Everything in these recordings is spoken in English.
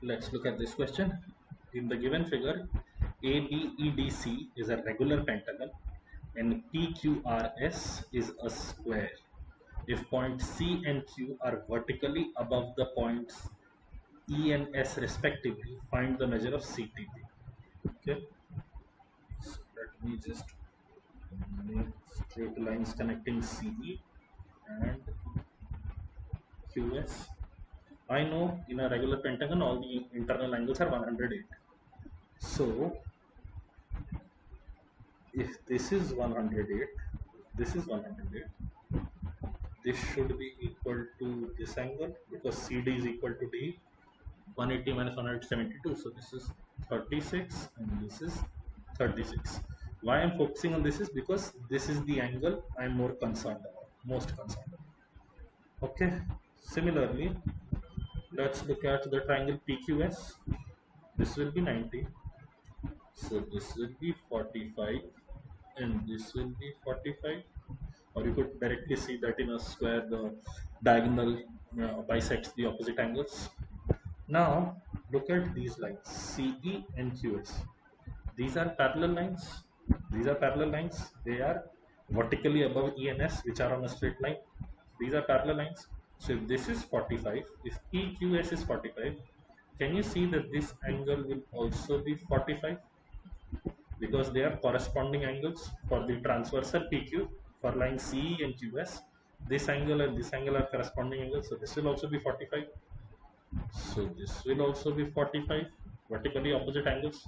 Let's look at this question. In the given figure, ABEDC is a regular pentagon and PQRS is a square. If points C and Q are vertically above the points E and S respectively, find the measure of CTP. Okay, so let me just make straight lines connecting CE and QS. I know in a regular pentagon all the internal angles are 108. So if this is 108, this is 108, this should be equal to this angle because CD is equal to D. 180 minus 172, so this is 36 and this is 36. Why I'm focusing on this is because this is the angle I'm more concerned about, most concerned about. Okay, similarly, let's look at the triangle PQS. This will be 90, so this will be 45 and this will be 45, or you could directly see that in a square the diagonal bisects the opposite angles. Now look at these lines CE and QS. These are parallel lines. These are parallel lines. They are vertically above E and S, which are on a straight line. These are parallel lines. So if this is 45, if PQS is 45, can you see that this angle will also be 45? Because they are corresponding angles for the transversal PQ for line CE and QS. This angle and this angle are corresponding angles, so this will also be 45. So this will also be 45, vertically opposite angles.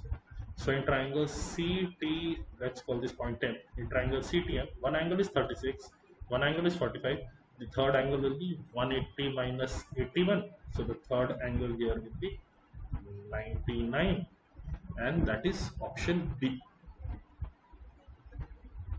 So in triangle CT, let's call this point 10. In triangle CTM, one angle is 36, one angle is 45. The third angle will be 180 minus 81. So the third angle here will be 99. And that is option B.